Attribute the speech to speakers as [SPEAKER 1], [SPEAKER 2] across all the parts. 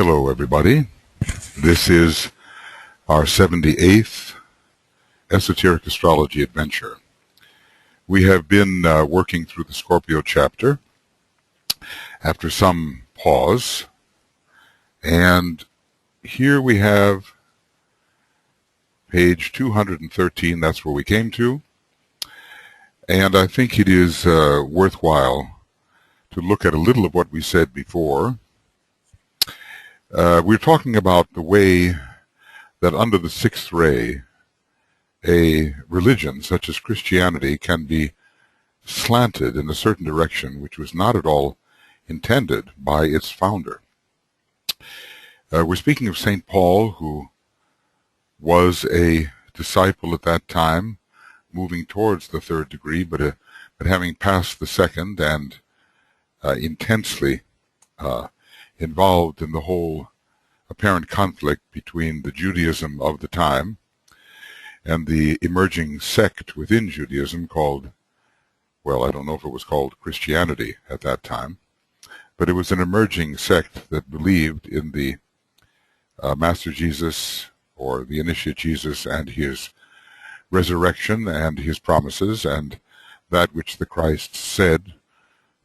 [SPEAKER 1] Hello, everybody. This is our 78th Esoteric Astrology Adventure. We have been working through the Scorpio chapter after some pause, and here we have page 213. That's where we came to, and I think it is worthwhile to look at a little of what we said before. We're talking about the way that under the sixth ray, a religion such as Christianity can be slanted in a certain direction which was not at all intended by its founder. We're speaking of St. Paul, who was a disciple at that time, moving towards the third degree, but having passed the second and intensely involved in the whole apparent conflict between the Judaism of the time and the emerging sect within Judaism called, well, I don't know if it was called Christianity at that time, but it was an emerging sect that believed in the Master Jesus, or the Initiate Jesus, and his resurrection and his promises, and that which the Christ said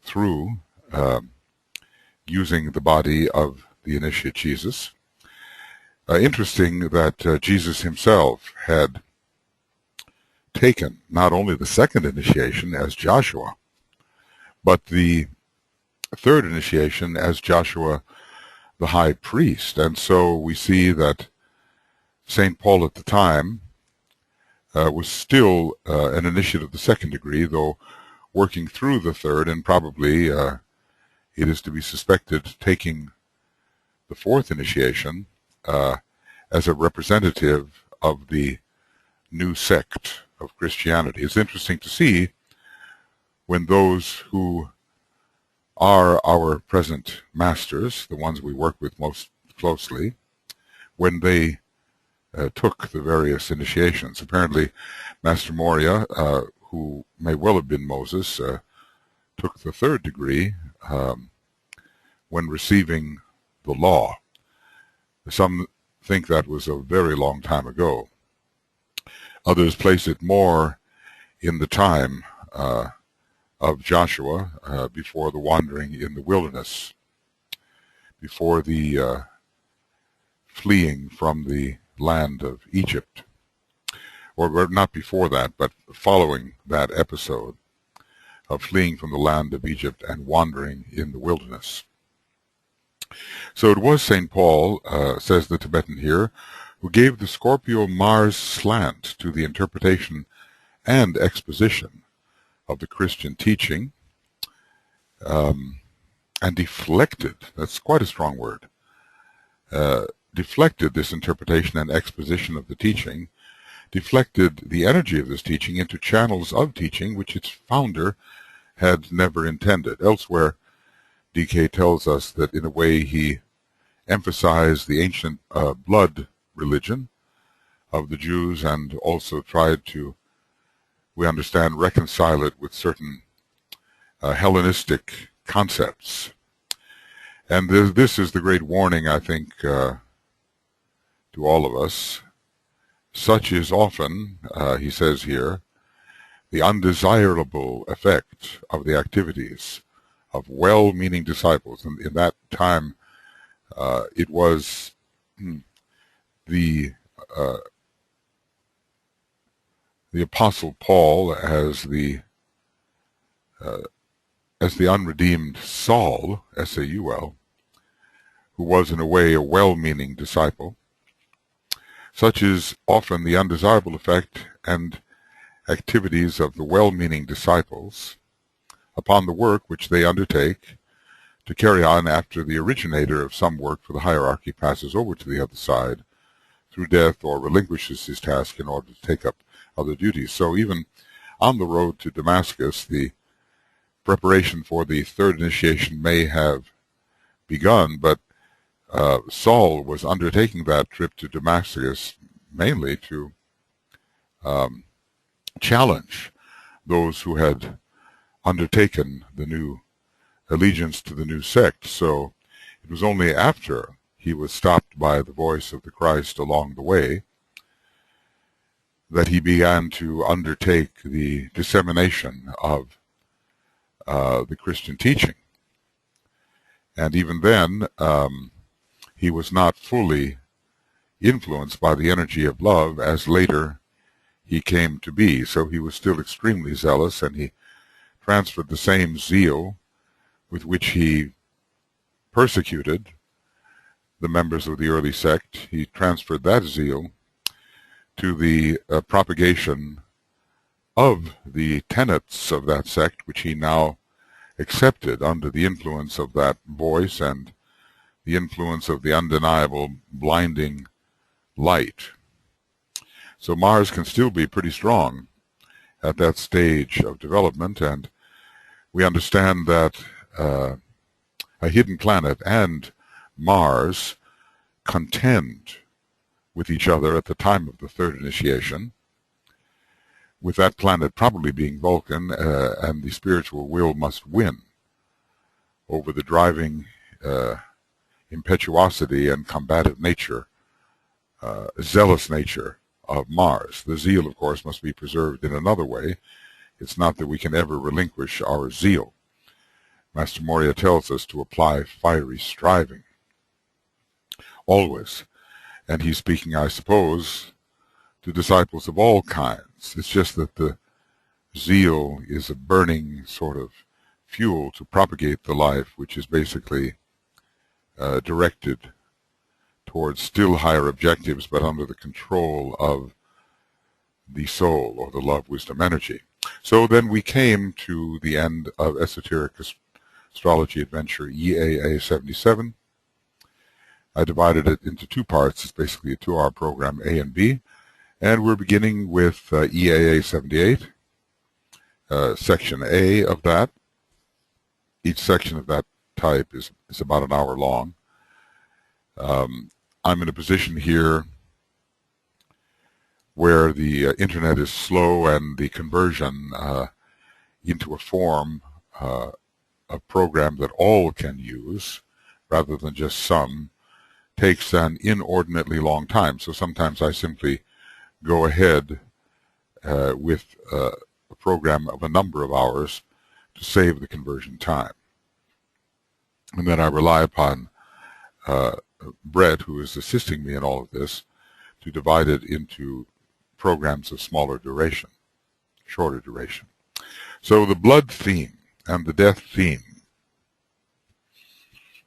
[SPEAKER 1] through using the body of the Initiate Jesus. Interesting that Jesus himself had taken not only the second initiation as Joshua, but the third initiation as Joshua the high priest. And so we see that St. Paul at the time was still an initiate of the second degree, though working through the third, and probably it is to be suspected taking the fourth initiation as a representative of the new sect of Christianity. It's interesting to see when those who are our present masters, the ones we work with most closely, when they took the various initiations. Apparently, Master Morya, who may well have been Moses, took the third degree when receiving the law. Some think that was a very long time ago. Others place it more in the time of Joshua before the wandering in the wilderness, before the fleeing from the land of Egypt, or not before that, but following that episode of fleeing from the land of Egypt and wandering in the wilderness. So it was St. Paul, says the Tibetan here, who gave the Scorpio-Mars slant to the interpretation and exposition of the Christian teaching, and deflected, that's quite a strong word, deflected this interpretation and exposition of the teaching, deflected the energy of this teaching into channels of teaching which its founder had never intended. Elsewhere, DK tells us that in a way he emphasized the ancient blood religion of the Jews and also tried to, we understand, reconcile it with certain Hellenistic concepts. And this is the great warning, I think, to all of us. Such is often, he says here, the undesirable effect of the activities of well-meaning disciples. And in that time, it was the Apostle Paul as the unredeemed Saul, S-A-U-L, who was in a way a well-meaning disciple. Such is often the undesirable effect and activities of the well-meaning disciples upon the work which they undertake to carry on after the originator of some work for the hierarchy passes over to the other side through death or relinquishes his task in order to take up other duties. So even on the road to Damascus, the preparation for the third initiation may have begun, but Saul was undertaking that trip to Damascus mainly to challenge those who had undertaken the new allegiance to the new sect. So it was only after he was stopped by the voice of the Christ along the way, that he began to undertake the dissemination of the Christian teaching. And even then, he was not fully influenced by the energy of love as later he came to be. So he was still extremely zealous, and he transferred the same zeal with which he persecuted the members of the early sect. He transferred that zeal to the propagation of the tenets of that sect, which he now accepted under the influence of that voice and the influence of the undeniable blinding light. So Mars can still be pretty strong at that stage of development, and we understand that a hidden planet and Mars contend with each other at the time of the third initiation, with that planet probably being Vulcan, and the spiritual will must win over the driving impetuosity and combative nature, zealous nature of Mars. The zeal, of course, must be preserved in another way. It's not that we can ever relinquish our zeal. Master Morya tells us to apply fiery striving always. And he's speaking, I suppose, to disciples of all kinds. It's just that the zeal is a burning sort of fuel to propagate the life, which is basically directed towards still higher objectives, but under the control of the soul, or the love wisdom energy. So then we came to the end of Esoteric Astrology Adventure EAA 77. I divided it into two parts. It's basically a 2-hour program, A and B. And we're beginning with EAA 78, Section A of that. Each section of that type is about an hour long. I'm in a position here where the internet is slow, and the conversion into a form, a program that all can use rather than just some, takes an inordinately long time. So sometimes I simply go ahead with a program of a number of hours to save the conversion time. And then I rely upon Brett, who is assisting me in all of this, to divide it into programs of smaller duration, shorter duration. So the blood theme and the death theme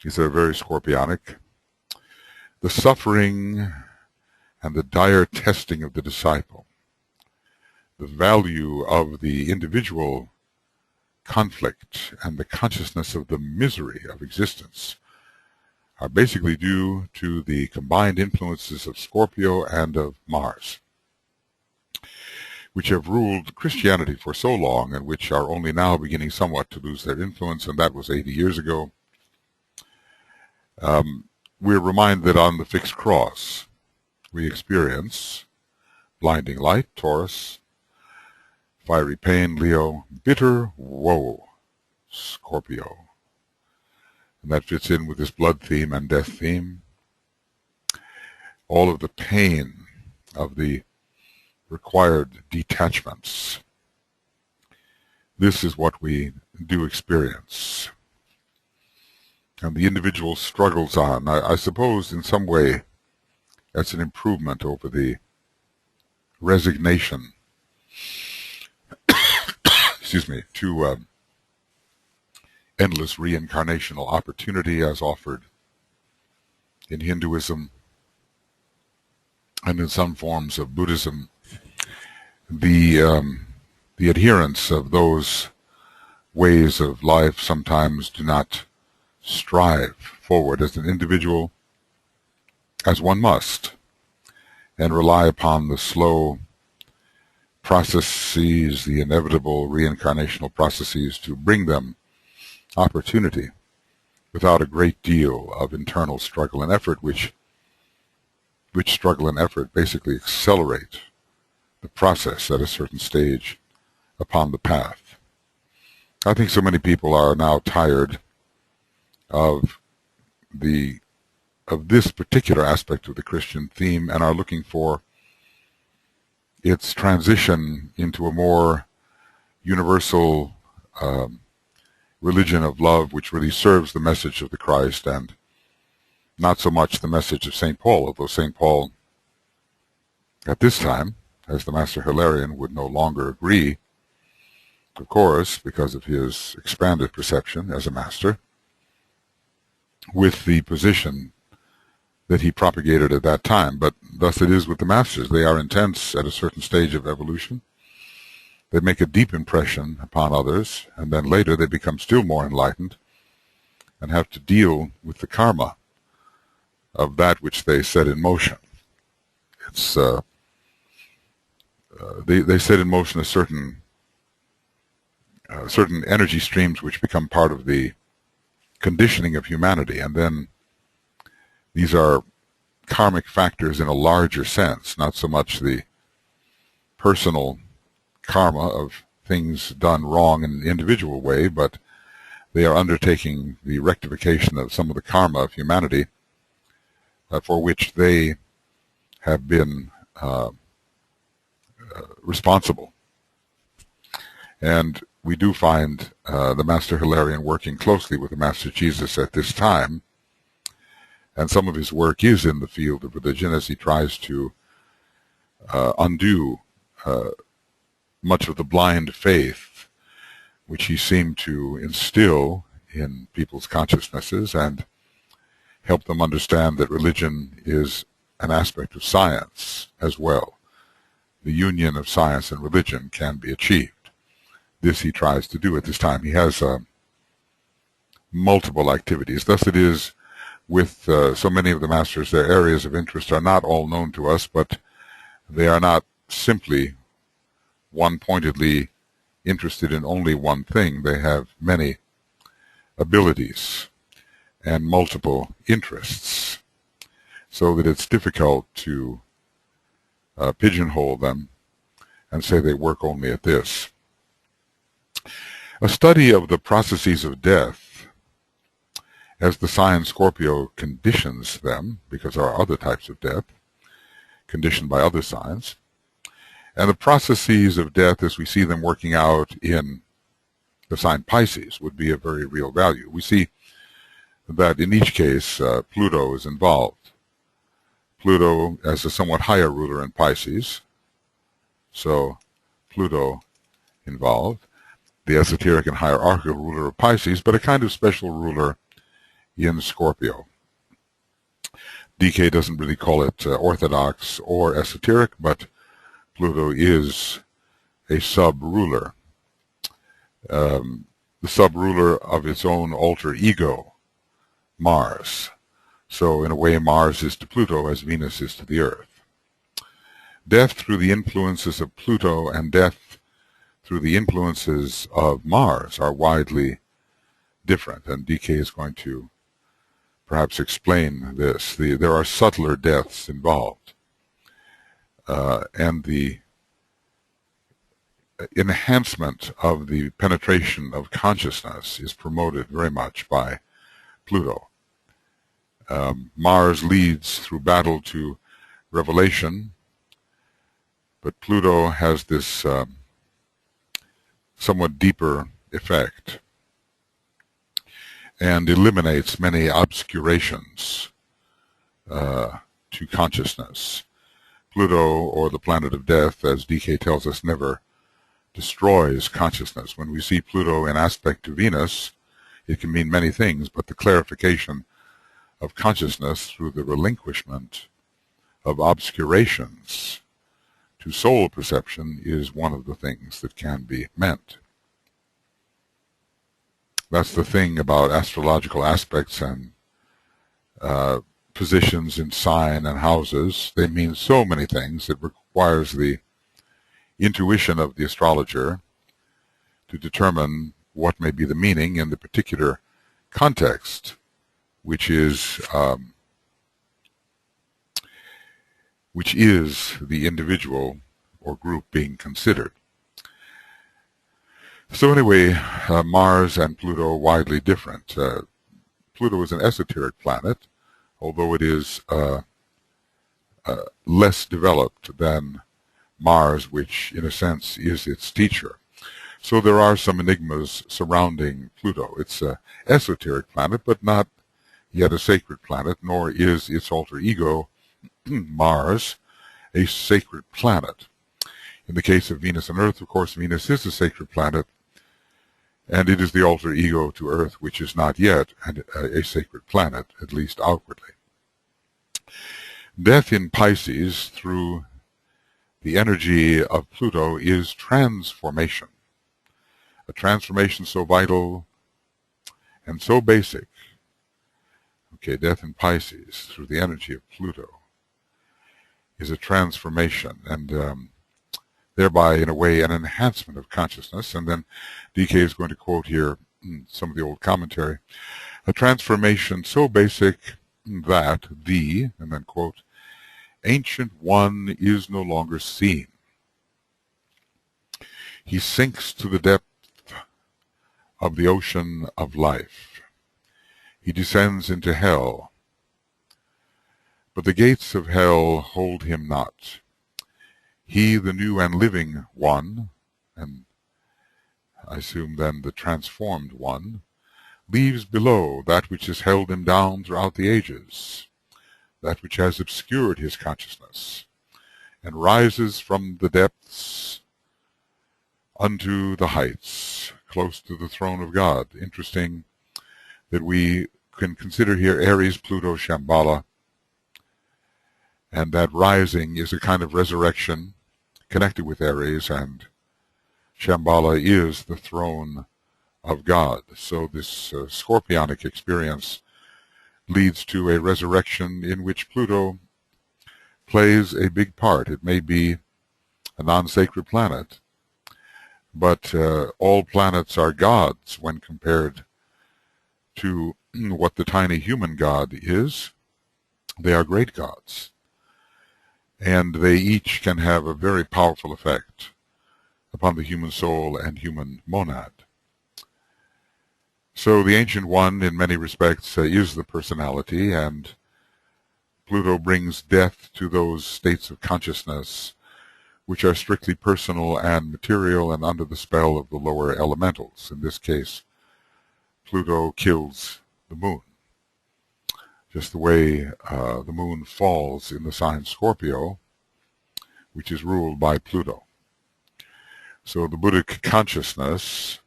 [SPEAKER 1] is very scorpionic. The suffering and the dire testing of the disciple, the value of the individual conflict, and the consciousness of the misery of existence are basically due to the combined influences of Scorpio and of Mars, which have ruled Christianity for so long and which are only now beginning somewhat to lose their influence, and that was 80 years ago. We're reminded that on the fixed cross we experience blinding light, Taurus, fiery pain, Leo, bitter woe, Scorpio. And that fits in with this blood theme and death theme. All of the pain of the required detachments. This is what we do experience. And the individual struggles on. I suppose in some way that's an improvement over the resignation excuse me, to endless reincarnational opportunity as offered in Hinduism and in some forms of Buddhism. The adherents of those ways of life sometimes do not strive forward as an individual, as one must, and rely upon the slow processes, the inevitable reincarnational processes, to bring them opportunity without a great deal of internal struggle and effort, which struggle and effort basically accelerate the process at a certain stage upon the path. I think so many people are now tired of the of this particular aspect of the Christian theme and are looking for its transition into a more universal religion of love, which really serves the message of the Christ and not so much the message of St. Paul, although St. Paul at this time, as the Master Hilarion, would no longer agree, of course, because of his expanded perception as a master, with the position that he propagated at that time. But thus it is with the masters. They are intense at a certain stage of evolution. They make a deep impression upon others, and then later they become still more enlightened and have to deal with the karma of that which they set in motion. It's they set in motion a certain energy streams which become part of the conditioning of humanity, and then these are karmic factors in a larger sense, not so much the personal karma of things done wrong in an individual way, but they are undertaking the rectification of some of the karma of humanity for which they have been responsible. And we do find the Master Hilarion working closely with the Master Jesus at this time, and some of his work is in the field of religion as he tries to undo much of the blind faith which he seemed to instill in people's consciousnesses and help them understand that religion is an aspect of science as well. The union of science and religion can be achieved. This he tries to do at this time. He has multiple activities. Thus it is with so many of the masters, their areas of interest are not all known to us, but they are not simply one-pointedly interested in only one thing. They have many abilities and multiple interests, so that it's difficult to pigeonhole them and say they work only at this. A study of the processes of death as the sign Scorpio conditions them, because there are other types of death conditioned by other signs, and the processes of death as we see them working out in the sign Pisces would be of very real value. We see that in each case Pluto is involved. Pluto as a somewhat higher ruler in Pisces, so Pluto involved. The esoteric and hierarchical ruler of Pisces, but a kind of special ruler in Scorpio. DK doesn't really call it orthodox or esoteric, but Pluto is a sub-ruler, the sub-ruler of its own alter ego, Mars. So in a way Mars is to Pluto as Venus is to the Earth. Death through the influences of Pluto and death through the influences of Mars are widely different, and DK is going to perhaps explain this. There are subtler deaths involved, and the enhancement of the penetration of consciousness is promoted very much by Pluto. Mars leads through battle to revelation, but Pluto has this somewhat deeper effect and eliminates many obscurations to consciousness. Pluto, or the planet of death, as DK tells us, never destroys consciousness. When we see Pluto in aspect to Venus, it can mean many things, but the clarification of consciousness through the relinquishment of obscurations to soul perception is one of the things that can be meant. That's the thing about astrological aspects and positions in sign and houses. They mean so many things. It requires the intuition of the astrologer to determine what may be the meaning in the particular context, which is the individual or group being considered. So anyway, Mars and Pluto are widely different. Pluto is an esoteric planet, although it is less developed than Mars, which in a sense is its teacher. So there are some enigmas surrounding Pluto. It's an esoteric planet, but not yet a sacred planet, nor is its alter ego, Mars, a sacred planet. In the case of Venus and Earth, of course, Venus is a sacred planet, and it is the alter ego to Earth, which is not yet a sacred planet, at least outwardly. Death in Pisces through the energy of Pluto is transformation. A transformation so vital and so basic. Okay, death in Pisces through the energy of Pluto is a transformation, and thereby, in a way, an enhancement of consciousness. And then DK is going to quote here some of the old commentary. A transformation so basic that and then quote, Ancient One is no longer seen. He sinks to the depth of the ocean of life. He descends into hell, but the gates of hell hold him not. He, the new and living one, and I assume then the transformed one, leaves below that which has held him down throughout the ages, that which has obscured his consciousness, and rises from the depths unto the heights, close to the throne of God. Interesting that we can consider here Aries, Pluto, Shambhala, and that rising is a kind of resurrection connected with Aries, and Shambhala is the throne of God. So this scorpionic experience leads to a resurrection in which Pluto plays a big part. It may be a non-sacred planet, but all planets are gods when compared to what the tiny human god is. They are great gods, and they each can have a very powerful effect upon the human soul and human monad. So the Ancient One, in many respects, is the personality, and Pluto brings death to those states of consciousness which are strictly personal and material and under the spell of the lower elementals. In this case, Pluto kills the moon, just the way the moon falls in the sign Scorpio, which is ruled by Pluto. So the Buddhic consciousness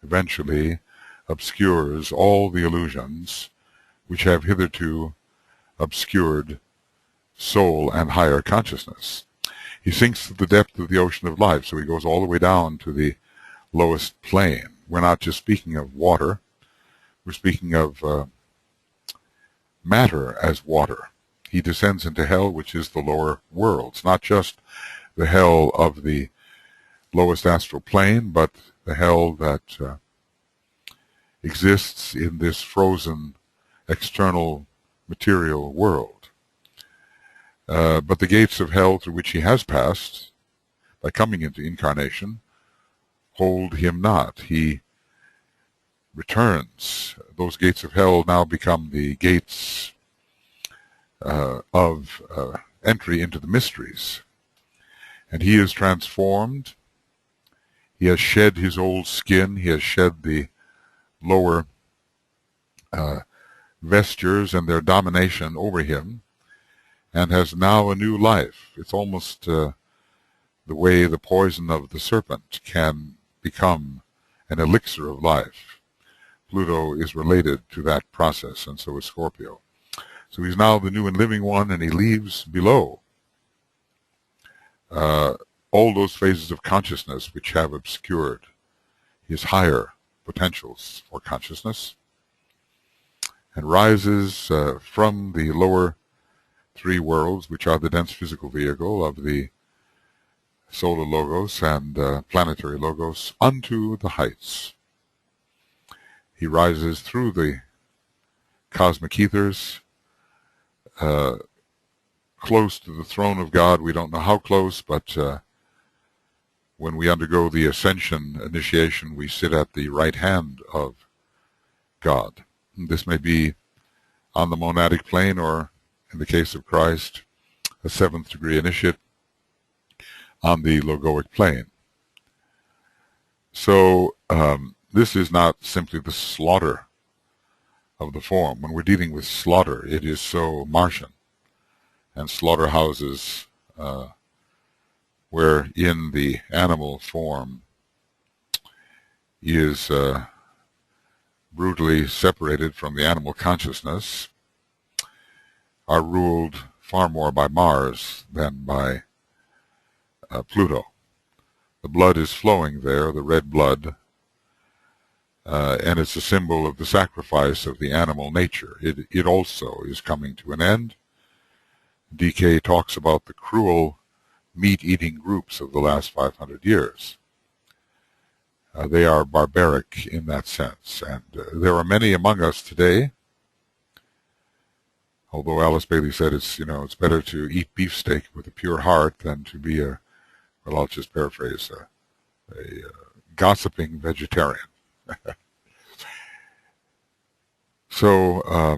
[SPEAKER 1] eventually obscures all the illusions which have hitherto obscured soul and higher consciousness. He sinks to the depth of the ocean of life, so he goes all the way down to the lowest plane. We're not just speaking of water, we're speaking of matter as water. He descends into hell, which is the lower worlds, not just the hell of the lowest astral plane, but the hell that exists in this frozen external material world. But the gates of hell through which he has passed, by coming into incarnation, hold him not. He returns. Those gates of hell now become the gates of entry into the mysteries. And he is transformed. He has shed his old skin. He has shed the lower vestures and their domination over him, and has now a new life. It's almost the way the poison of the serpent can become an elixir of life. Pluto is related to that process, and so is Scorpio. So he's now the new and living one, and he leaves below all those phases of consciousness which have obscured his higher potentials for consciousness, and rises from the lower three worlds, which are the dense physical vehicle of the solar logos and planetary logos, unto the heights. He rises through the cosmic ethers, close to the throne of God. We don't know how close, but when we undergo the ascension initiation, we sit at the right hand of God. This may be on the monadic plane, or in the case of Christ, a seventh degree initiate on the logoic plane. So this is not simply the slaughter of the form. When we're dealing with slaughter, it is so Martian. And slaughterhouses where in the animal form is brutally separated from the animal consciousness are ruled far more by Mars than by Pluto. The blood is flowing there, the red blood, and it's a symbol of the sacrifice of the animal nature. It also is coming to an end. DK talks about the cruel meat-eating groups of the last 500 years. They are barbaric in that sense, and there are many among us today. Although Alice Bailey said it's better to eat beefsteak with a pure heart than to be well, I'll just paraphrase, a gossiping vegetarian. So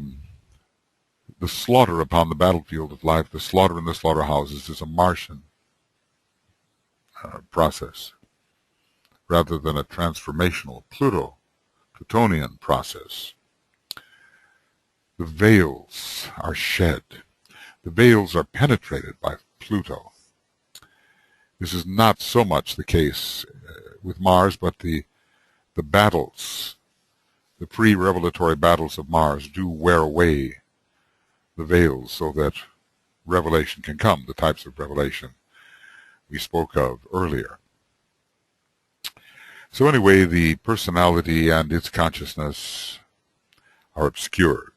[SPEAKER 1] the slaughter upon the battlefield of life, the slaughter in the slaughterhouses, is a Martian process rather than a transformational Plutonian process. The veils are shed. The veils are penetrated by Pluto. This is not so much the case with Mars, but the battles, the pre-revelatory battles of Mars do wear away the veils so that revelation can come, the types of revelation we spoke of earlier. So anyway, the personality and its consciousness are obscured.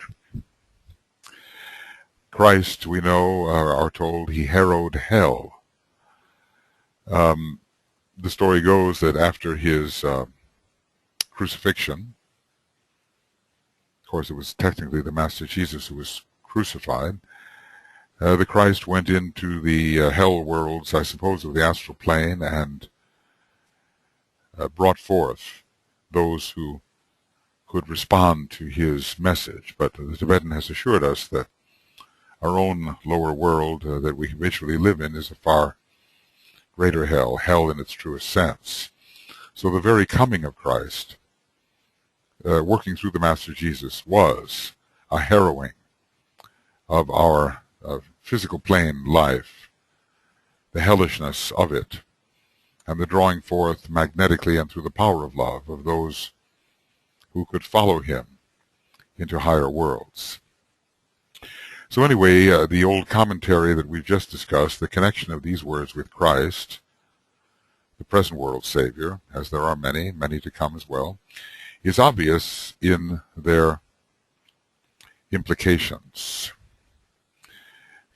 [SPEAKER 1] Christ, we know, are told he harrowed hell. The story goes that after his crucifixion, of course it was technically the Master Jesus who was crucified, the Christ went into the hell worlds, I suppose, of the astral plane, and brought forth those who could respond to his message. But the Tibetan has assured us that our own lower world that we habitually live in is a far greater hell in its truest sense. So the very coming of Christ, working through the Master Jesus, was a harrowing of our physical plane life, the hellishness of it, and the drawing forth magnetically and through the power of love of those who could follow him into higher worlds. So anyway, the old commentary that we've just discussed, the connection of these words with Christ, the present world Savior, as there are many, many to come as well, is obvious in their implications.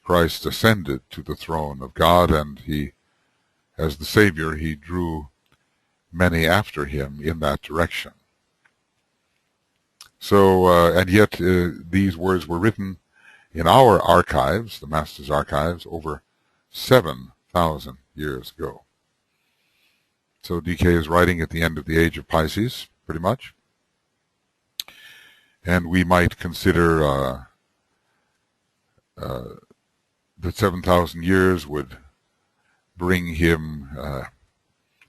[SPEAKER 1] Christ ascended to the throne of God, and he, as the Savior, he drew many after him in that direction. So, and yet these words were written in our archives, the Master's archives, over 7,000 years ago. So DK is writing at the end of the age of Pisces, pretty much. And we might consider that 7,000 years would bring him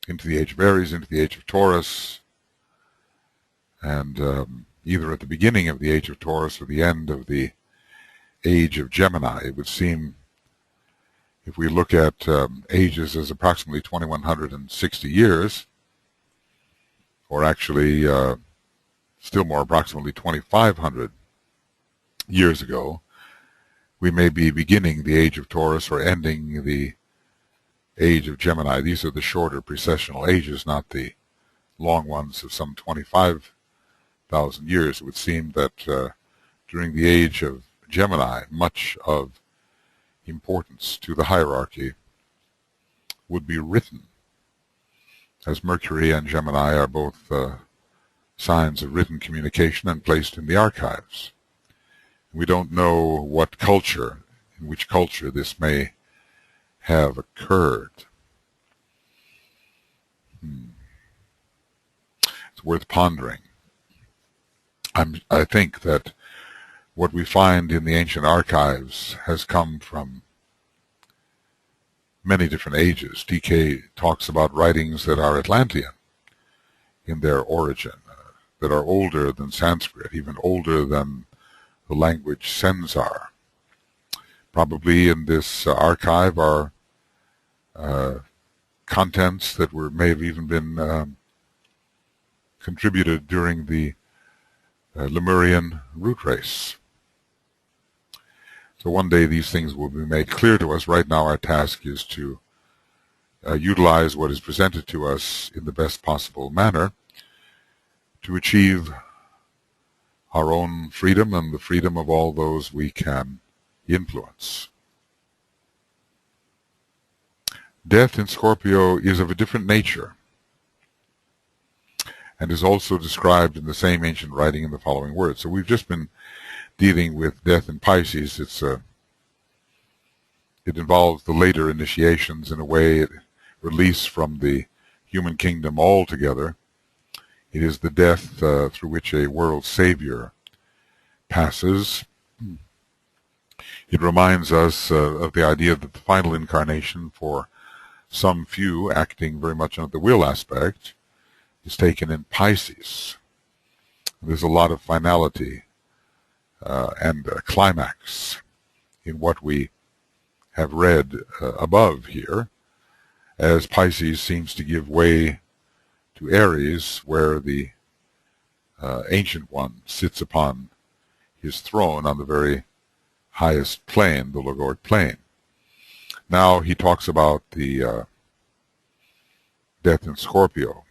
[SPEAKER 1] into the age of Aries, into the age of Taurus, and either at the beginning of the age of Taurus or the end of the age of Gemini. It would seem, if we look at ages as approximately 2,160 years, or actually still more, approximately 2,500 years ago, we may be beginning the age of Taurus or ending the age of Gemini. These are the shorter precessional ages, not the long ones of some 25,000 years. It would seem that during the age of Gemini, much of importance to the hierarchy would be written, as Mercury and Gemini are both signs of written communication and placed in the archives. We don't know what culture, in which culture this may have occurred. It's worth pondering. I think that what we find in the ancient archives has come from many different ages. DK talks about writings that are Atlantean in their origin, that are older than Sanskrit, even older than the language Sensar. Probably in this archive are contents that may have even been contributed during the Lemurian root race. So one day these things will be made clear to us. Right now our task is to utilize what is presented to us in the best possible manner to achieve our own freedom and the freedom of all those we can influence. Death in Scorpio is of a different nature and is also described in the same ancient writing in the following words. So we've just been dealing with death in Pisces. It involves the later initiations in a way, release from the human kingdom altogether. It is the death through which a world savior passes. It reminds us of the idea that the final incarnation for some few, acting very much on the will aspect, is taken in Pisces. There's a lot of finality and climax in what we have read above here, as Pisces seems to give way to Aries, where the Ancient One sits upon his throne on the very highest plane, the Logoric plane. Now he talks about the death in Scorpio.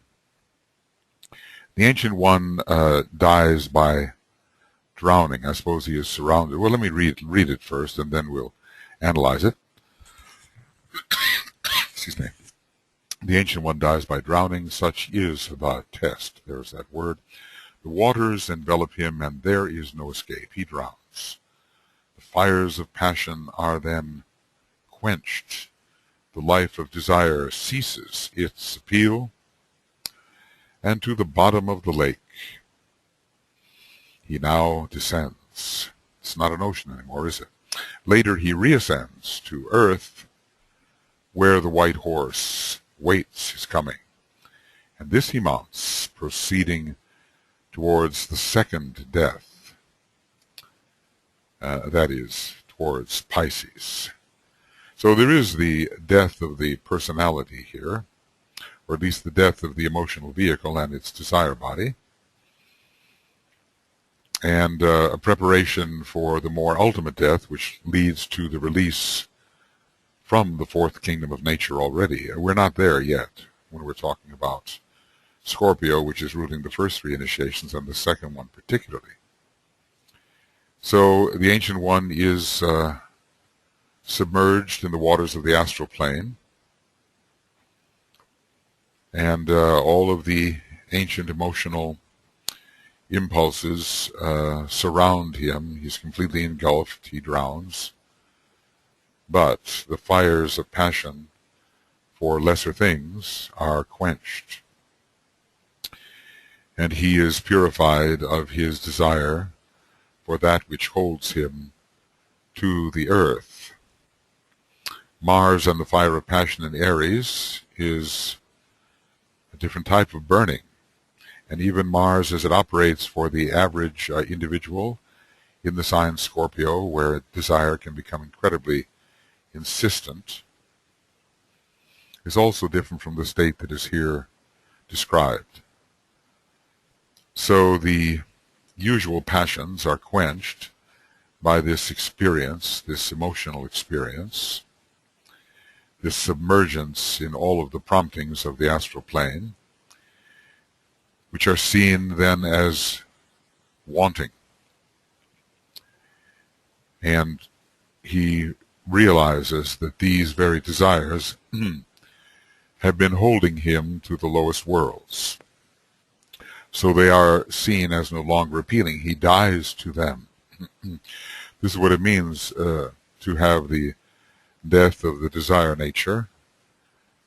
[SPEAKER 1] The Ancient One dies by drowning. I suppose he is surrounded. Well, let me read it first, and then we'll analyze it. Excuse me. The Ancient One dies by drowning. Such is the test. There's that word. The waters envelop him, and there is no escape. He drowns. The fires of passion are then quenched. The life of desire ceases its appeal, and to the bottom of the lake he now descends. It's not an ocean anymore, is it? Later he reascends to earth, where the white horse waits his coming. And this he mounts, proceeding towards the second death, that is, towards Pisces. So there is the death of the personality here, or at least the death of the emotional vehicle and its desire body, and a preparation for the more ultimate death, which leads to the release from the fourth kingdom of nature already. We're not there yet when we're talking about Scorpio, which is ruling the first three initiations and the second one particularly. So the Ancient One is submerged in the waters of the astral plane, and all of the ancient emotional impulses surround him. He's completely engulfed. He drowns. But the fires of passion for lesser things are quenched, and he is purified of his desire for that which holds him to the earth. Mars and the fire of passion in Aries is a different type of burning. And even Mars, as it operates for the average individual in the sign Scorpio, where desire can become incredibly insistent, is also different from the state that is here described. So the usual passions are quenched by this experience, this emotional experience, this submergence in all of the promptings of the astral plane, which are seen then as wanting. And he realizes that these very desires have been holding him to the lowest worlds. So they are seen as no longer appealing. He dies to them. This is what it means to have the death of the desire nature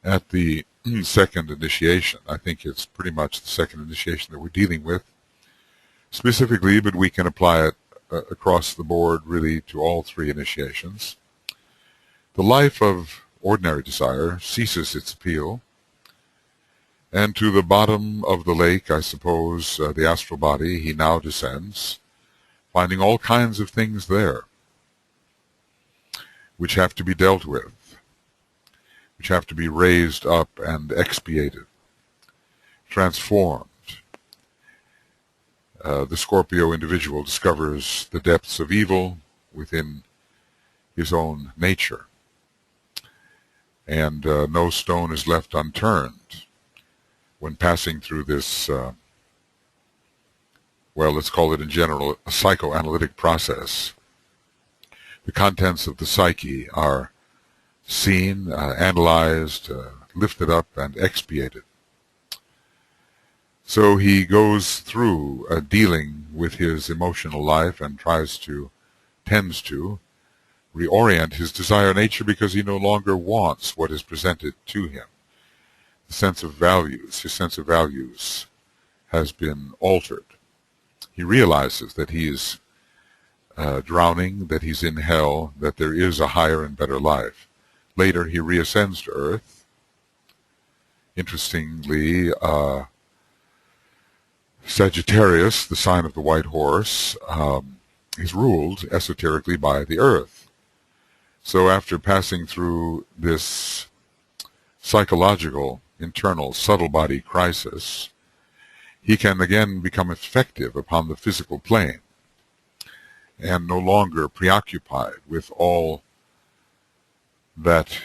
[SPEAKER 1] at the second initiation. I think it's pretty much the second initiation that we're dealing with specifically, but we can apply it across the board, really, to all three initiations. The life of ordinary desire ceases its appeal, and to the bottom of the lake, I suppose, the astral body, he now descends, finding all kinds of things there which have to be dealt with, which have to be raised up and expiated, transformed. The Scorpio individual discovers the depths of evil within his own nature, and no stone is left unturned when passing through this, well, let's call it in general, a psychoanalytic process. The contents of the psyche are seen, analyzed, lifted up, and expiated. So he goes through dealing with his emotional life and tends to reorient his desire nature, because he no longer wants what is presented to him. The sense of values, his sense of values has been altered. He realizes that he is drowning, that he's in hell, that there is a higher and better life. Later he reascends to earth. Interestingly, Sagittarius, the sign of the white horse, is ruled esoterically by the earth. So after passing through this psychological, internal, subtle body crisis, he can again become effective upon the physical plane and no longer preoccupied with all that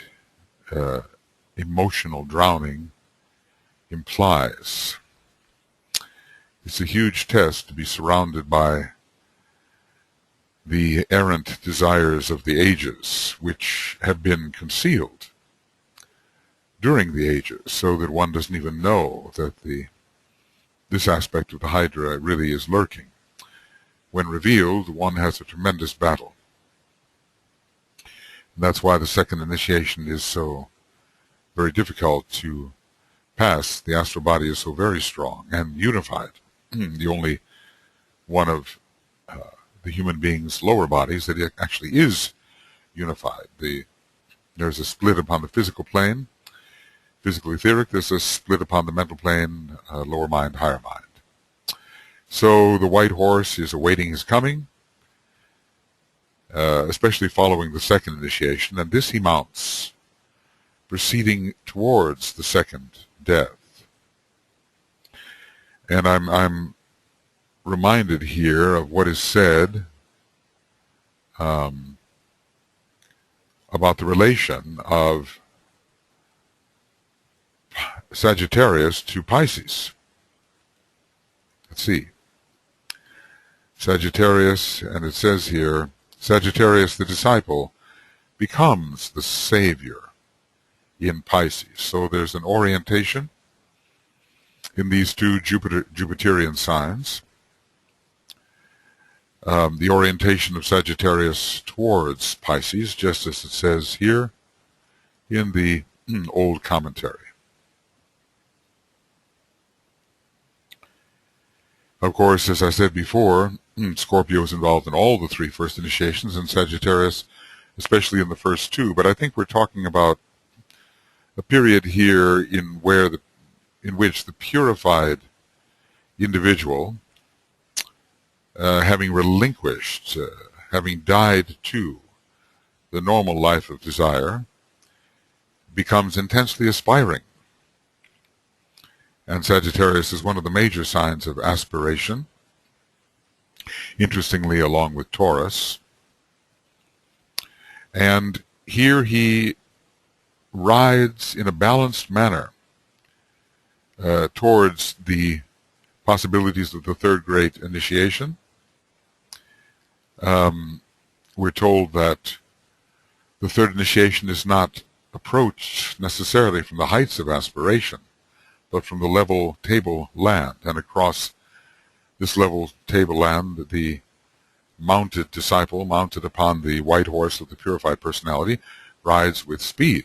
[SPEAKER 1] emotional drowning implies. It's a huge test to be surrounded by the errant desires of the ages, which have been concealed during the ages, so that one doesn't even know that this aspect of the Hydra really is lurking. When revealed, one has a tremendous battle. And that's why the second initiation is so very difficult to pass. The astral body is so very strong and unified. The only one of the human being's lower bodies that actually is unified. There's a split upon the physical plane, physical etheric. There's a split upon the mental plane, lower mind, higher mind. So the white horse is awaiting his coming, especially following the second initiation, and this he mounts, proceeding towards the second death. And I'm reminded here of what is said about the relation of Sagittarius to Pisces. Let's see. Sagittarius, and it says here, Sagittarius the disciple becomes the savior in Pisces. So there's an orientation in these two Jupiterian signs. The orientation of Sagittarius towards Pisces, just as it says here in the old commentary. Of course, as I said before, Scorpio is involved in all the three first initiations, and Sagittarius especially in the first two. But I think we're talking about a period here in which the purified individual, having relinquished, having died to the normal life of desire, becomes intensely aspiring. And Sagittarius is one of the major signs of aspiration, interestingly, along with Taurus. And here he rides in a balanced manner towards the possibilities of the third great initiation. We're told that the third initiation is not approached necessarily from the heights of aspiration, but from the level tableland. And across this level tableland, the mounted disciple, mounted upon the white horse of the purified personality, rides with speed.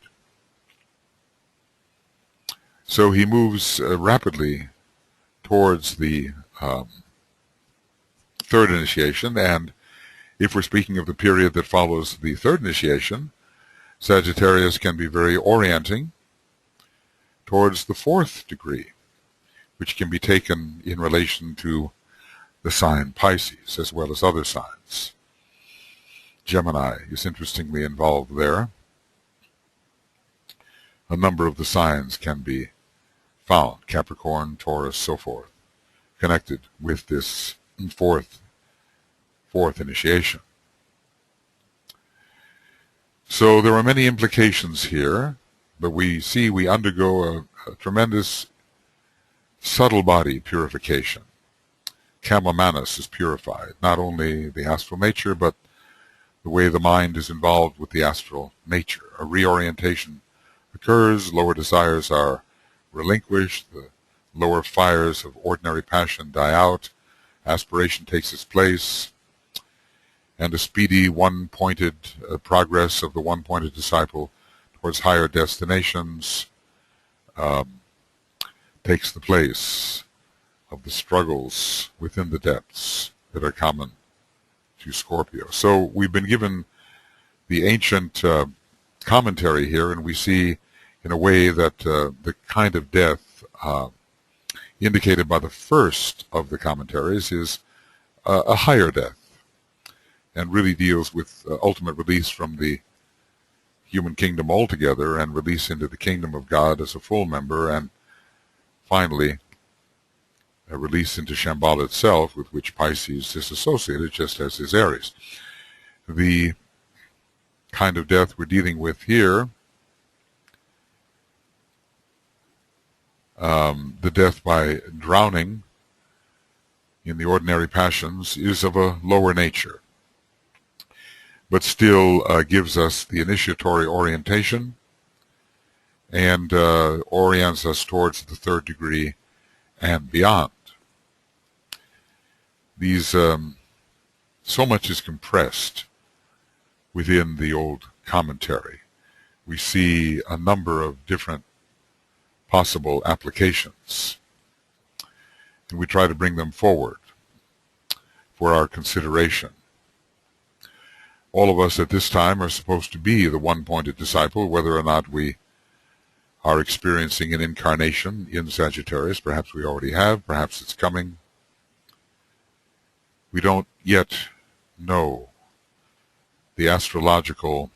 [SPEAKER 1] So he moves rapidly towards the third initiation, and If we're speaking of the period that follows the third initiation, Sagittarius can be very orienting towards the fourth degree, which can be taken in relation to the sign Pisces as well as other signs. Gemini is interestingly involved there. A number of the signs can be found, Capricorn, Taurus, so forth, connected with this fourth initiation. So there are many implications here, but we undergo a tremendous subtle body purification. Kama Manas is purified, not only the astral nature, but the way the mind is involved with the astral nature. A reorientation occurs, lower desires are relinquished, the lower fires of ordinary passion die out, aspiration takes its place, and a speedy one-pointed progress of the one-pointed disciple towards higher destinations takes the place of the struggles within the depths that are common to Scorpio. So we've been given the ancient commentary here, and we see in a way that the kind of death indicated by the first of the commentaries is a higher death, and really deals with ultimate release from the human kingdom altogether and release into the kingdom of God as a full member, and finally a release into Shambhala itself, with which Pisces is associated, just as is Aries. The kind of death we're dealing with here, the death by drowning in the ordinary passions, is of a lower nature, but still gives us the initiatory orientation and orients us towards the third degree and beyond. These so much is compressed within the old commentary. We see a number of different possible applications, and we try to bring them forward for our consideration. All of us at this time are supposed to be the one-pointed disciple, whether or not we are experiencing an incarnation in Sagittarius. Perhaps we already have, perhaps it's coming. We don't yet know the astrological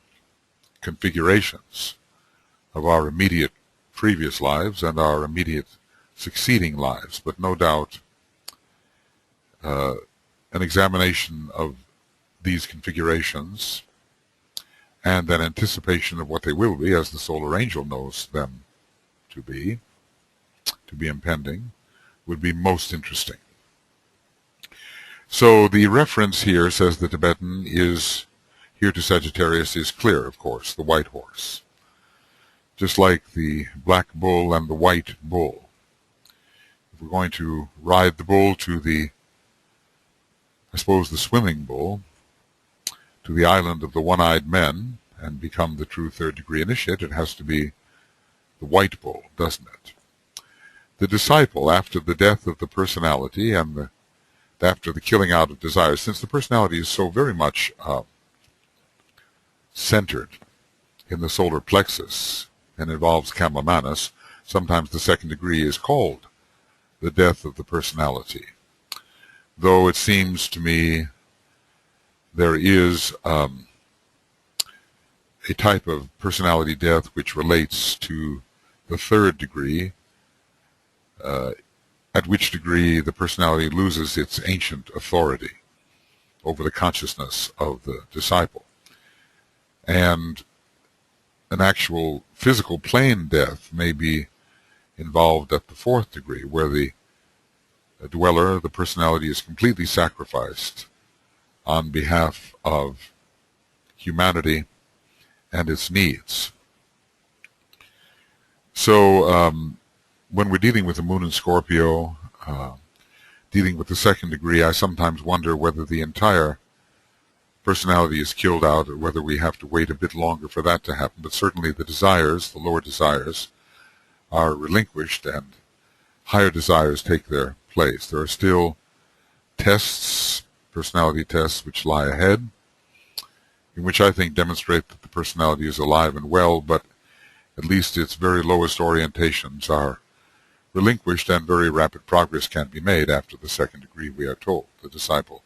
[SPEAKER 1] configurations of our immediate previous lives and our immediate succeeding lives, but no doubt an examination of these configurations and an anticipation of what they will be, as the solar angel knows them to be impending, would be most interesting. So the reference here, says the Tibetan, is here to Sagittarius is clear, of course, the white horse. Just like the black bull and the white bull. If we're going to ride the bull to the, I suppose, the swimming bull, to the island of the one-eyed men and become the true third degree initiate, it has to be the white bull, doesn't it? The disciple, after the death of the personality and after the killing out of desires, since the personality is so very much centered in the solar plexus and involves Kama Manas, sometimes the second degree is called the death of the personality. Though it seems to me there is a type of personality death which relates to the third degree, at which degree the personality loses its ancient authority over the consciousness of the disciple. And an actual physical plane death may be involved at the fourth degree, where the dweller, the personality, is completely sacrificed on behalf of humanity and its needs. So when we're dealing with the moon in Scorpio, dealing with the second degree, I sometimes wonder whether the entire personality is killed out or whether we have to wait a bit longer for that to happen. But certainly the desires, the lower desires, are relinquished and higher desires take their place. There are still tests, personality tests, which lie ahead, which I think demonstrate that the personality is alive and well, but at least its very lowest orientations are relinquished and very rapid progress can be made after the second degree, we are told. The disciple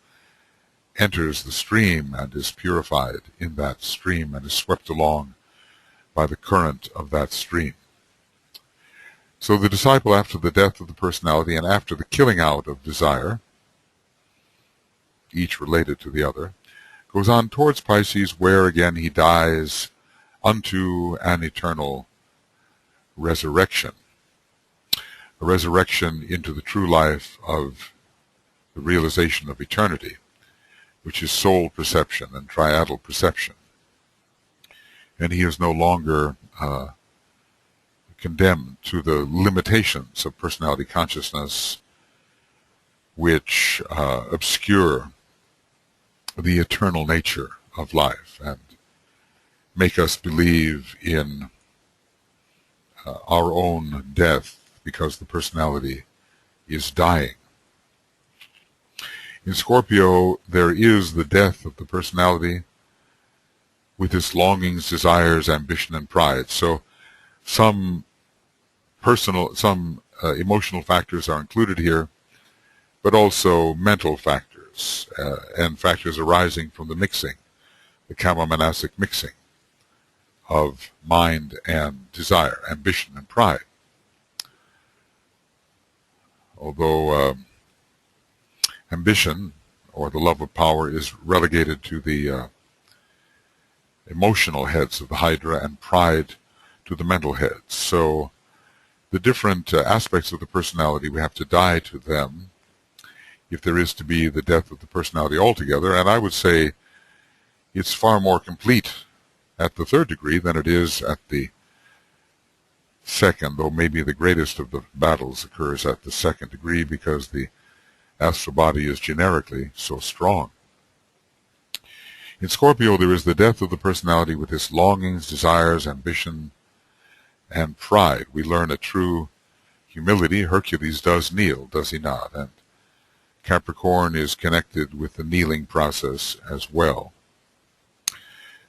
[SPEAKER 1] enters the stream and is purified in that stream and is swept along by the current of that stream. So the disciple, after the death of the personality and after the killing out of desire, each related to the other, goes on towards Pisces, where again he dies unto an eternal resurrection. A resurrection into the true life of the realization of eternity, which is soul perception and triadal perception. And he is no longer condemned to the limitations of personality consciousness, which obscure the eternal nature of life and make us believe in our own death because the personality is dying. In Scorpio, there is the death of the personality with its longings, desires, ambition, and pride. So some emotional factors are included here, but also mental factors and factors arising from the mixing, the karma-manasic mixing of mind and desire, ambition and pride. Although ambition, or the love of power, is relegated to the emotional heads of the Hydra and pride to the mental heads. So the different aspects of the personality, we have to die to them if there is to be the death of the personality altogether. And I would say it's far more complete at the third degree than it is at the second, though maybe the greatest of the battles occurs at the second degree because the astral body is generically so strong. In Scorpio, there is the death of the personality with its longings, desires, ambition, and pride. We learn a true humility. Hercules does kneel, does he not? And Capricorn is connected with the kneeling process as well.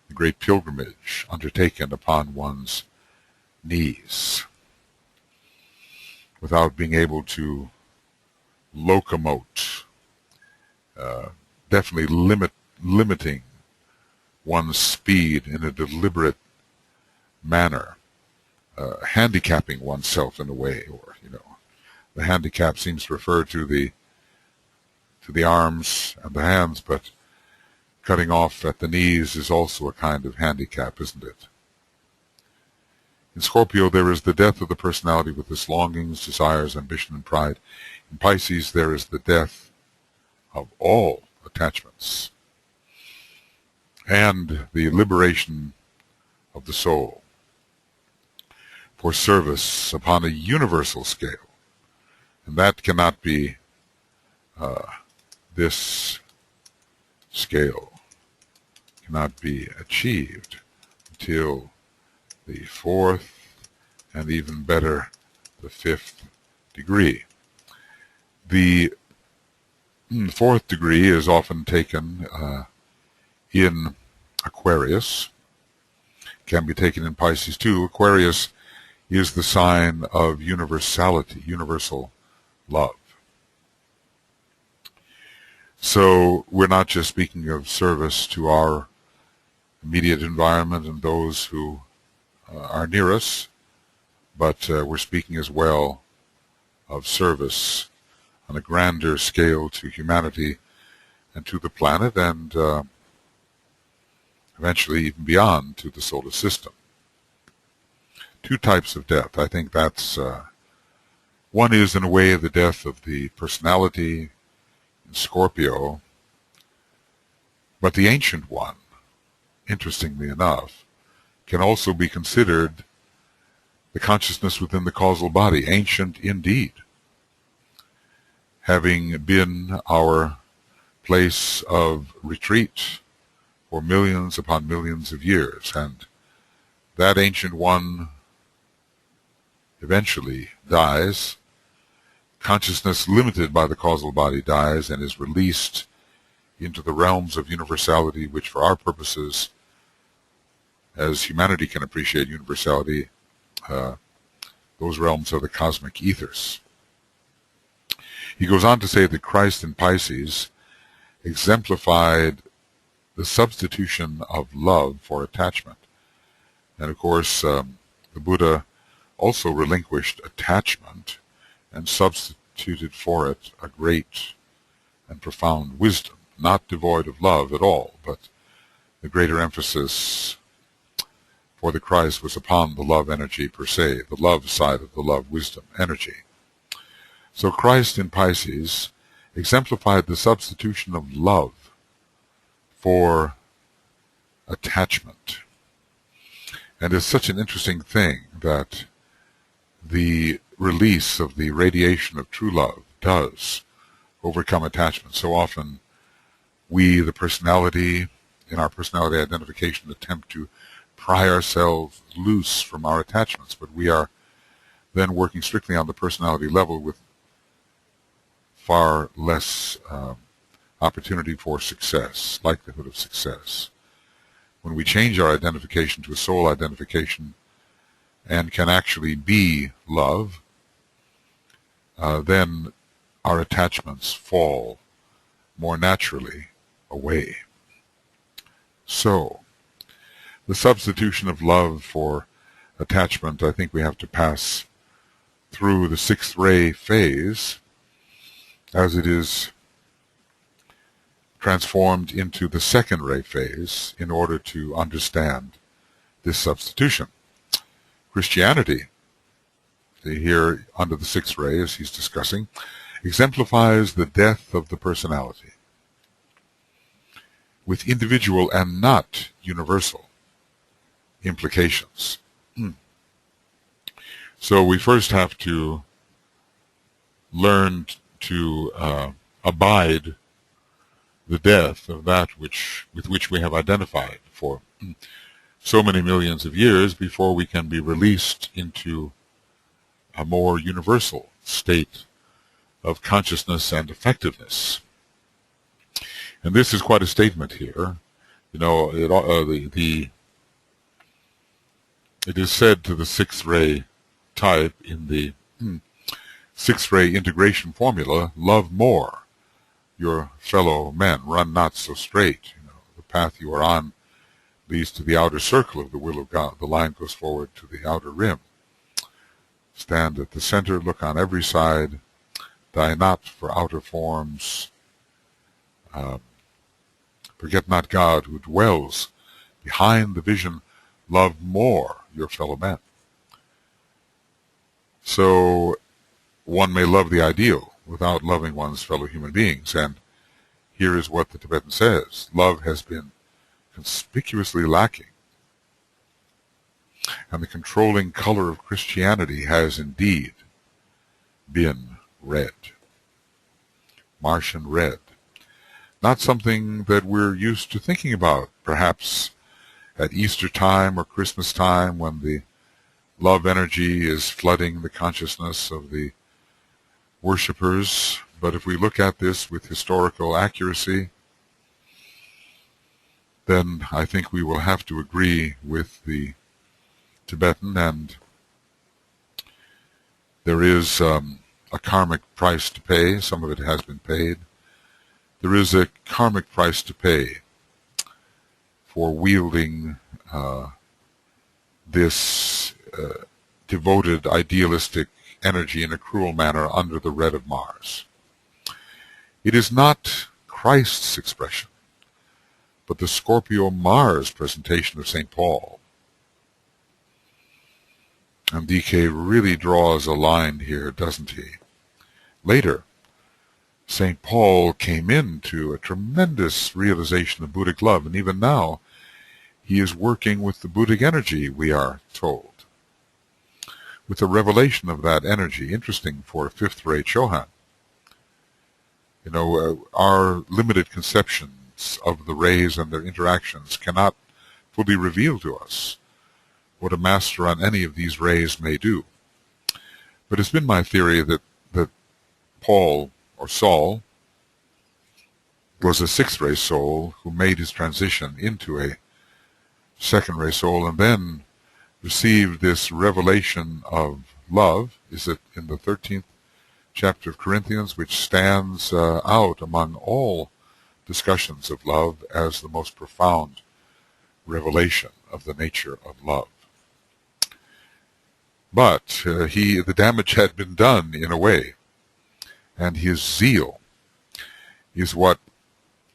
[SPEAKER 1] The great pilgrimage undertaken upon one's knees without being able to locomote, definitely limiting one's speed in a deliberate manner, handicapping oneself in a way, or the handicap seems to refer to the arms and the hands, but cutting off at the knees is also a kind of handicap, isn't it? In Scorpio, there is the death of the personality with its longings, desires, ambition, and pride. In Pisces, there is the death of all attachments and the liberation of the soul for service upon a universal scale. And that cannot be this scale cannot be achieved until the fourth, and even better, the fifth degree. The fourth degree is often taken in Aquarius, can be taken in Pisces too. Aquarius is the sign of universality, universal love. So we're not just speaking of service to our immediate environment and those who are near us, but we're speaking as well of service on a grander scale to humanity and to the planet, and eventually even beyond to the solar system. Two types of death. I think that's one is in a way the death of the personality in Scorpio, but the ancient one, interestingly enough, can also be considered the consciousness within the causal body, ancient indeed, having been our place of retreat for millions upon millions of years. And that ancient one eventually dies. Consciousness limited by the causal body dies and is released into the realms of universality, which for our purposes, as humanity can appreciate universality, those realms are the cosmic ethers. He goes on to say that Christ in Pisces exemplified the substitution of love for attachment. And of course, the Buddha also relinquished attachment and substituted for it a great and profound wisdom, not devoid of love at all, but the greater emphasis for the Christ was upon the love energy per se, the love side of the love wisdom energy. So Christ in Pisces exemplified the substitution of love for attachment. And it's such an interesting thing that the release of the radiation of true love does overcome attachment. So often we, the personality, in our personality identification, attempt to pry ourselves loose from our attachments, but we are then working strictly on the personality level with far less opportunity for success, likelihood of success. When we change our identification to a soul identification and can actually be love, then our attachments fall more naturally away. So, the substitution of love for attachment, I think we have to pass through the sixth ray phase as it is transformed into the second ray phase in order to understand this substitution. Christianity, here under the sixth ray as he's discussing, exemplifies the death of the personality with individual and not universal implications. So we first have to learn to abide the death of that with which we have identified for so many millions of years before we can be released into a more universal state of consciousness and effectiveness. And this is quite a statement here. You know, it is said to the sixth ray type in the sixth ray integration formula, love more your fellow men, run not so straight. You know, the path you are on leads to the outer circle of the will of God. The line goes forward to the outer rim. Stand at the center, look on every side, die not for outer forms. Forget not God who dwells behind the vision, love more your fellow men. So one may love the ideal without loving one's fellow human beings. And here is what the Tibetan says. Love has been conspicuously lacking. And the controlling color of Christianity has indeed been red. Martian red. Not something that we're used to thinking about, perhaps at Easter time or Christmas time when the love energy is flooding the consciousness of the worshippers. But if we look at this with historical accuracy, then I think we will have to agree with the Tibetan, and there is a karmic price to pay. Some of it has been paid. There is a karmic price to pay for wielding this devoted, idealistic energy in a cruel manner under the red of Mars. It is not Christ's expression, but the Scorpio Mars presentation of St. Paul. And DK really draws a line here, doesn't he? Later, St. Paul came into a tremendous realization of Buddhic love, and even now he is working with the Buddhic energy, we are told. With the revelation of that energy, interesting for a fifth-ray Chohan. You know, our limited conceptions of the rays and their interactions cannot fully reveal to us what a master on any of these rays may do. But it's been my theory that Paul, or Saul, was a sixth-ray soul who made his transition into a second-ray soul and then received this revelation of love. Is it in the 13th chapter of Corinthians, which stands out among all discussions of love as the most profound revelation of the nature of love. But the damage had been done in a way, and his zeal is what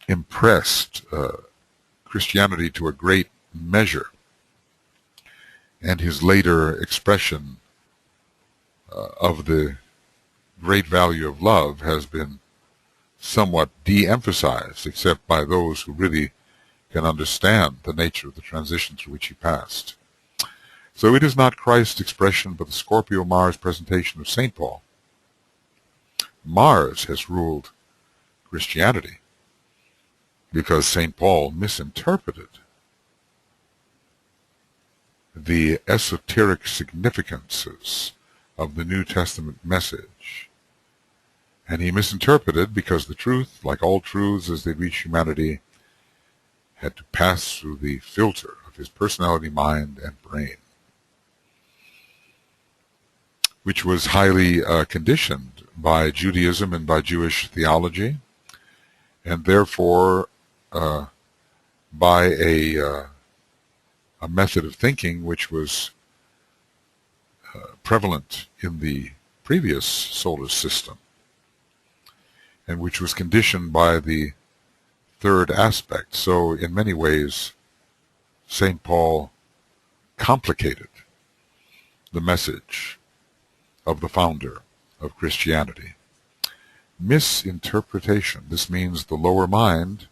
[SPEAKER 1] impressed Christianity to a great measure, and his later expression of the great value of love has been somewhat de-emphasized, except by those who really can understand the nature of the transition through which he passed. So it is not Christ's expression, but the Scorpio Mars presentation of St. Paul. Mars has ruled Christianity because St. Paul misinterpreted the esoteric significances of the New Testament message. And he misinterpreted because the truth, like all truths as they reach humanity, had to pass through the filter of his personality, mind, and brain, which was highly conditioned by Judaism and by Jewish theology, and therefore by a method of thinking which was prevalent in the previous solar system, and which was conditioned by the third aspect. So in many ways, St. Paul complicated the message of the founder of Christianity. Misinterpretation. This means the lower mind.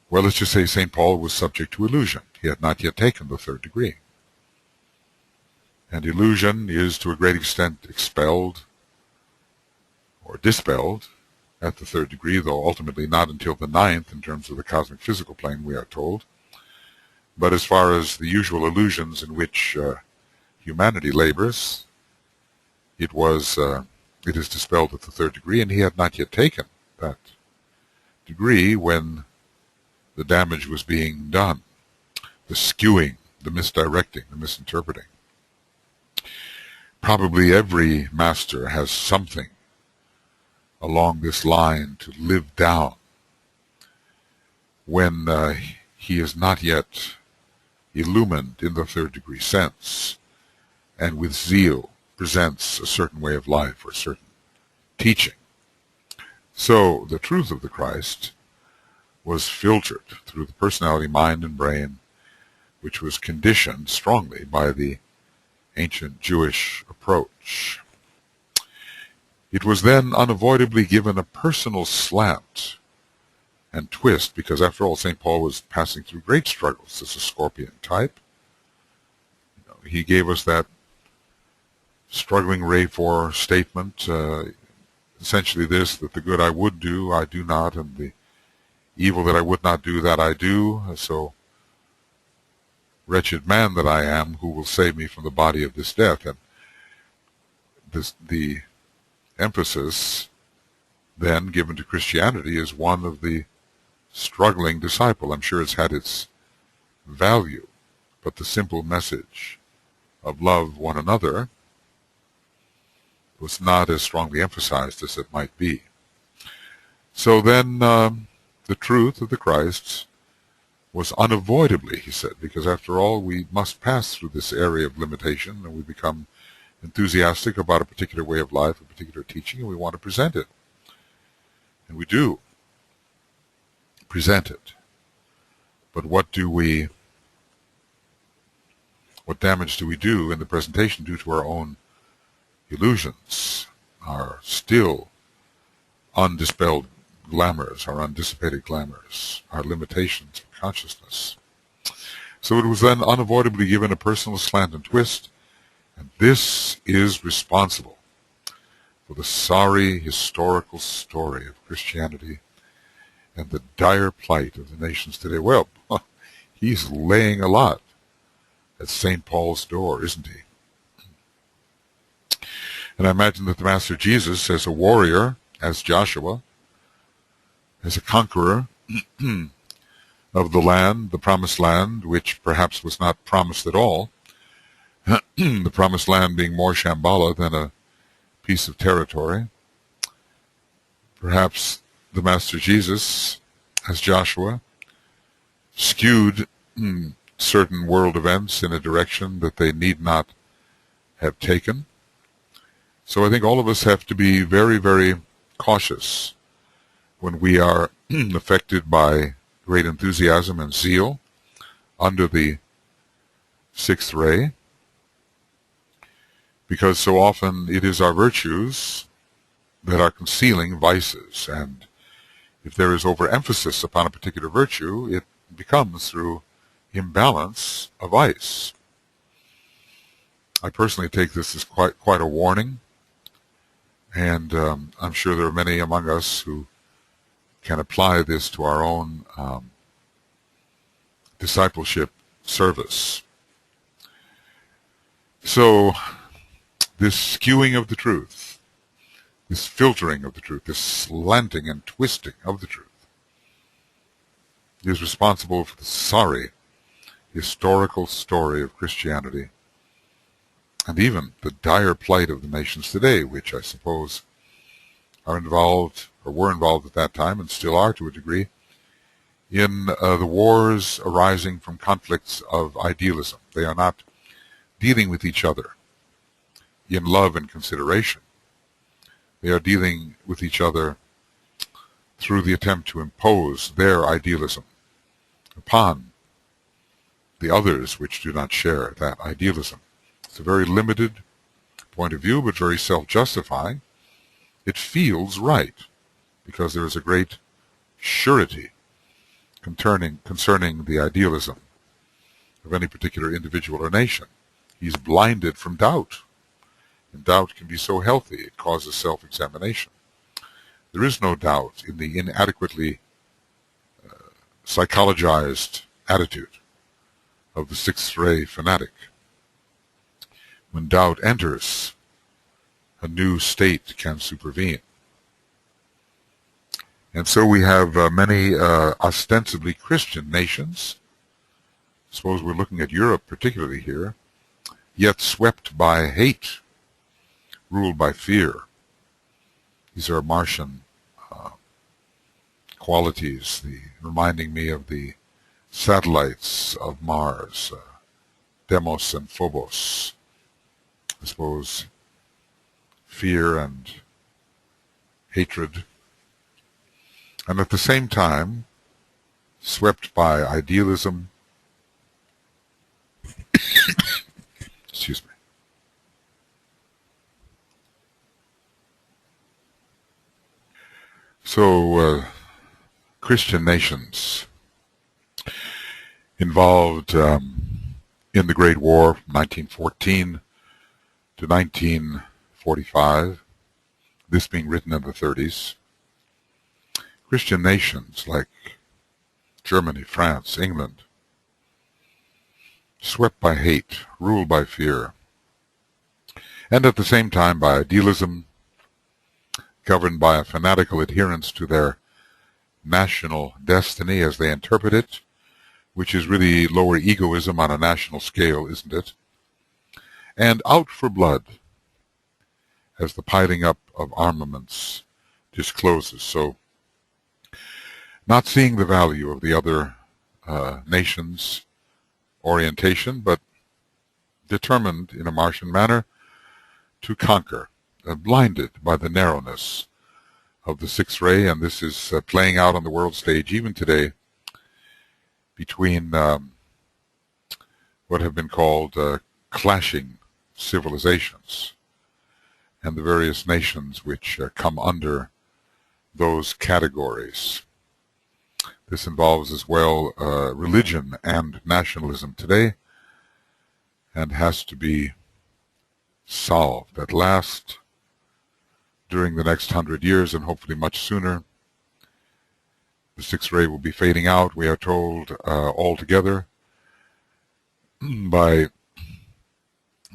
[SPEAKER 1] Well, let's just say St. Paul was subject to illusion. He had not yet taken the third degree. And illusion is to a great extent expelled or dispelled at the third degree, though ultimately not until the ninth in terms of the cosmic physical plane, we are told. But as far as the usual illusions in which humanity labors, it is dispelled at the third degree, and he had not yet taken that degree when the damage was being done, the skewing, the misdirecting, the misinterpreting. Probably every master has something along this line to live down when he is not yet illumined in the third degree sense, and with zeal presents a certain way of life or a certain teaching. So the truth of the Christ was filtered through the personality, mind, and brain, which was conditioned strongly by the ancient Jewish approach. It was then unavoidably given a personal slant and twist, because after all, St. Paul was passing through great struggles as a Scorpion type. He gave us that struggling ray 4 statement, essentially this, that the good I would do, I do not, and the evil that I would not do, that I do. So wretched man that I am, who will save me from the body of this death? And the emphasis then given to Christianity is one of the struggling disciple. I'm sure it's had its value, but the simple message of love one another was not as strongly emphasized as it might be. So then the truth of the Christ was unavoidably, he said, because after all, we must pass through this area of limitation, and we become enthusiastic about a particular way of life, a particular teaching, and we want to present it. And we do present it. But what damage do we do in the presentation due to our own illusions, our still undispelled glamours, our undissipated glamours, our limitations of consciousness? So it was then unavoidably given a personal slant and twist, and this is responsible for the sorry historical story of Christianity and the dire plight of the nations today. Well, he's laying a lot at St. Paul's door, isn't he? And I imagine that the Master Jesus, as a warrior, as Joshua, as a conqueror of the land, the promised land, which perhaps was not promised at all, the promised land being more Shambhala than a piece of territory. Perhaps the Master Jesus, as Joshua, skewed certain world events in a direction that they need not have taken. So I think all of us have to be very, very cautious when we are affected by great enthusiasm and zeal under the sixth ray, because so often it is our virtues that are concealing vices, and if there is overemphasis upon a particular virtue, it becomes through imbalance a vice. I personally take this as quite a warning, and I'm sure there are many among us who can apply this to our own discipleship service. So this skewing of the truth, this filtering of the truth, this slanting and twisting of the truth is responsible for the sorry historical story of Christianity, and even the dire plight of the nations today, which I suppose are involved, or were involved at that time, and still are to a degree, in the wars arising from conflicts of idealism. They are not dealing with each other in love and consideration. They are dealing with each other through the attempt to impose their idealism upon the others which do not share that idealism. It's a very limited point of view, but very self-justifying. It feels right, because there is a great surety concerning the idealism of any particular individual or nation. He's blinded from doubt, and doubt can be so healthy it causes self-examination. There is no doubt in the inadequately psychologized attitude of the sixth ray fanatic. When doubt enters, a new state can supervene. And so we have many ostensibly Christian nations, suppose we're looking at Europe particularly here, yet swept by hate, ruled by fear. These are Martian qualities, reminding me of the satellites of Mars, Deimos and Phobos. I suppose fear and hatred, and at the same time swept by idealism, excuse me. So Christian nations involved in the Great War from 1914 to 1945, this being written in the 30s. Christian nations like Germany, France, England, swept by hate, ruled by fear, and at the same time by idealism, governed by a fanatical adherence to their national destiny as they interpret it, which is really lower egoism on a national scale, isn't it? And out for blood, as the piling up of armaments discloses. So, not seeing the value of the other nations' orientation, but determined in a Martian manner to conquer, blinded by the narrowness of the sixth ray, and this is playing out on the world stage even today between what have been called clashing civilizations and the various nations which come under those categories. This involves as well religion and nationalism today, and has to be solved at last during the next 100 years, and hopefully much sooner. The sixth ray will be fading out, we are told, altogether by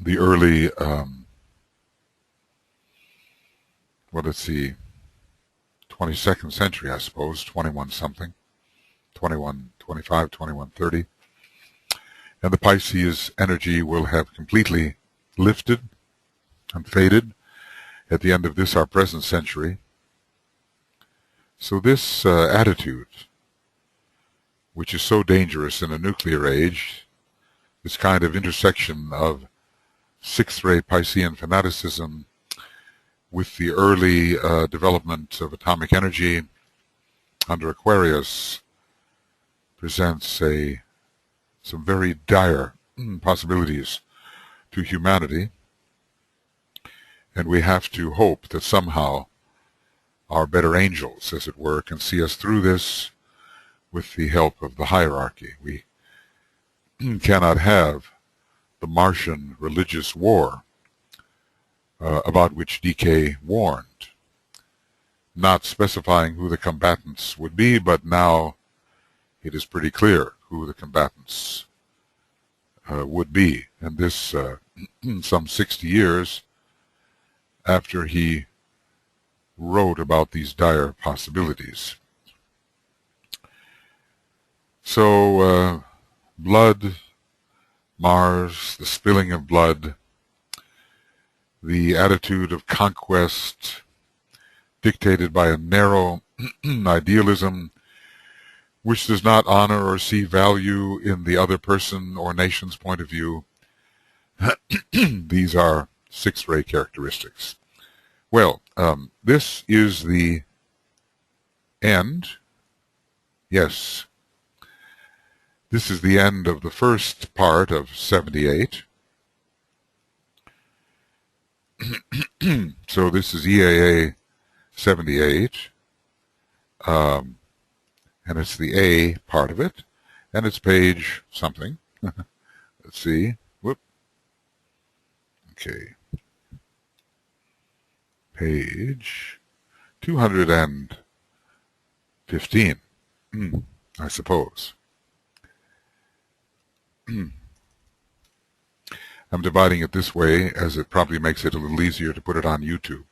[SPEAKER 1] the early, 20th 22nd century, I suppose, 21 something, 2125, 2130. And the Pisces energy will have completely lifted and faded at the end of this, our present century. So this attitude, which is so dangerous in a nuclear age, this kind of intersection of sixth-ray Piscean fanaticism with the early development of atomic energy under Aquarius, presents some very dire possibilities to humanity, and we have to hope that somehow our better angels, as it were, can see us through this with the help of the hierarchy. We cannot have the Martian religious war about which DK warned, not specifying who the combatants would be, but now it is pretty clear who the combatants would be, and this some 60 years after he wrote about these dire possibilities. So blood, Mars, the spilling of blood, the attitude of conquest dictated by a narrow idealism which does not honor or see value in the other person or nation's point of view. These are sixth-ray characteristics. Well, this is the end. Yes. This is the end of the first part of 78. So this is EAA 78. And it's the A part of it. And it's page something. Let's see. Whoop. Okay. Page 215, I suppose. I'm dividing it this way as it probably makes it a little easier to put it on YouTube.